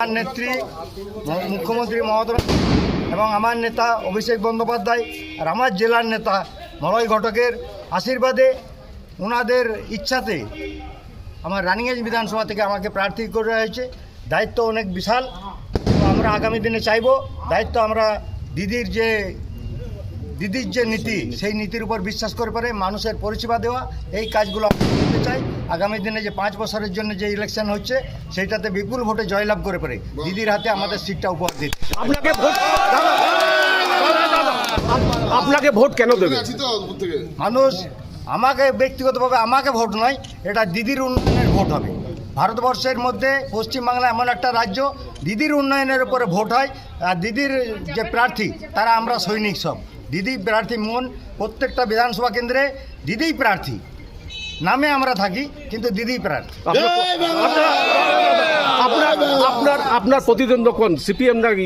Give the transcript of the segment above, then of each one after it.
আমার নেত্রী মুখ্যমন্ত্রী মমতা এবং আমার নেতা অভিষেক বন্দ্যোপাধ্যায় আর আমার জেলার নেতা মলয় ঘটকের আশীর্বাদে ওনাদের ইচ্ছাতে আমার রানিগঞ্জ বিধানসভা থেকে আমাকে প্রার্থী করা হয়েছে। দায়িত্ব অনেক বিশাল। আমরা আগামী দিনে চাইব দায়িত্ব আমরা দিদির যে নীতি সেই নীতির উপর বিশ্বাস করে পারে মানুষের পরিষেবা দেওয়া এই কাজগুলো করতে চাই। আগামী দিনে যে 5 বছরের জন্য যে ইলেকশন হচ্ছে সেইটাতে বিপুল ভোটে জয়লাভ করে পারে দিদির হাতে আমাদের সিটটা উপহার দিতে। আপনাকে ভোট কেন দেবে? মানুষ আমাকে ব্যক্তিগতভাবে আমাকে ভোট নয়, এটা দিদির উন্নয়নের ভোট হবে। ভারতবর্ষের মধ্যে পশ্চিমবাংলা এমন একটা রাজ্য দিদির উন্নয়নের উপরে ভোট হয়। আর দিদির যে প্রার্থী তারা আমরা সৈনিক সব। দিদি প্রার্থী মন প্রত্যেকটা বিধানসভা কেন্দ্রে দিদিই প্রার্থী, নামে আমরা থাকি কিন্তু দিদিই প্রার্থী। আপনার প্রতিদ্বন্দ্বী কোন, সিপিএম নাকি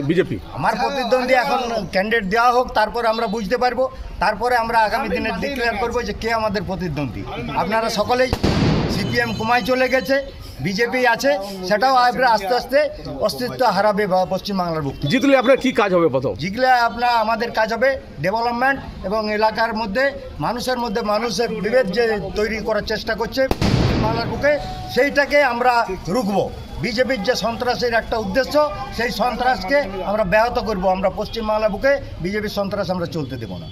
বিজেপি? আমার প্রতিদ্বন্দ্বী এখন ক্যান্ডিডেট দেওয়া হোক, তারপরে আমরা বুঝতে পারবো, তারপরে আমরা আগামী দিনে ডিক্লেয়ার করবো যে কে আমাদের প্রতিদ্বন্দ্বী। আপনারা সকলেই সিপিএম কমায় চলে গেছে, বিজেপি আছে, সেটাও আস্তে আস্তে অস্তিত্ব হারাবে পশ্চিমবাংলার বুক। জিতলে আপনার কি কাজ হবে? প্রথম জিতলে আমাদের কাজ হবে ডেভেলপমেন্ট এবং এলাকার মধ্যে মানুষের বিভেদ যে তৈরি করার চেষ্টা করছে বাংলার বুকে, সেইটাকে আমরা রুখবো। বিজেপির যে সন্ত্রাসের একটা উদ্দেশ্য, সেই সন্ত্রাসকে আমরা ব্যাহত করব। আমরা পশ্চিমবাংলার বুকে বিজেপির সন্ত্রাস আমরা চলতে দেব না।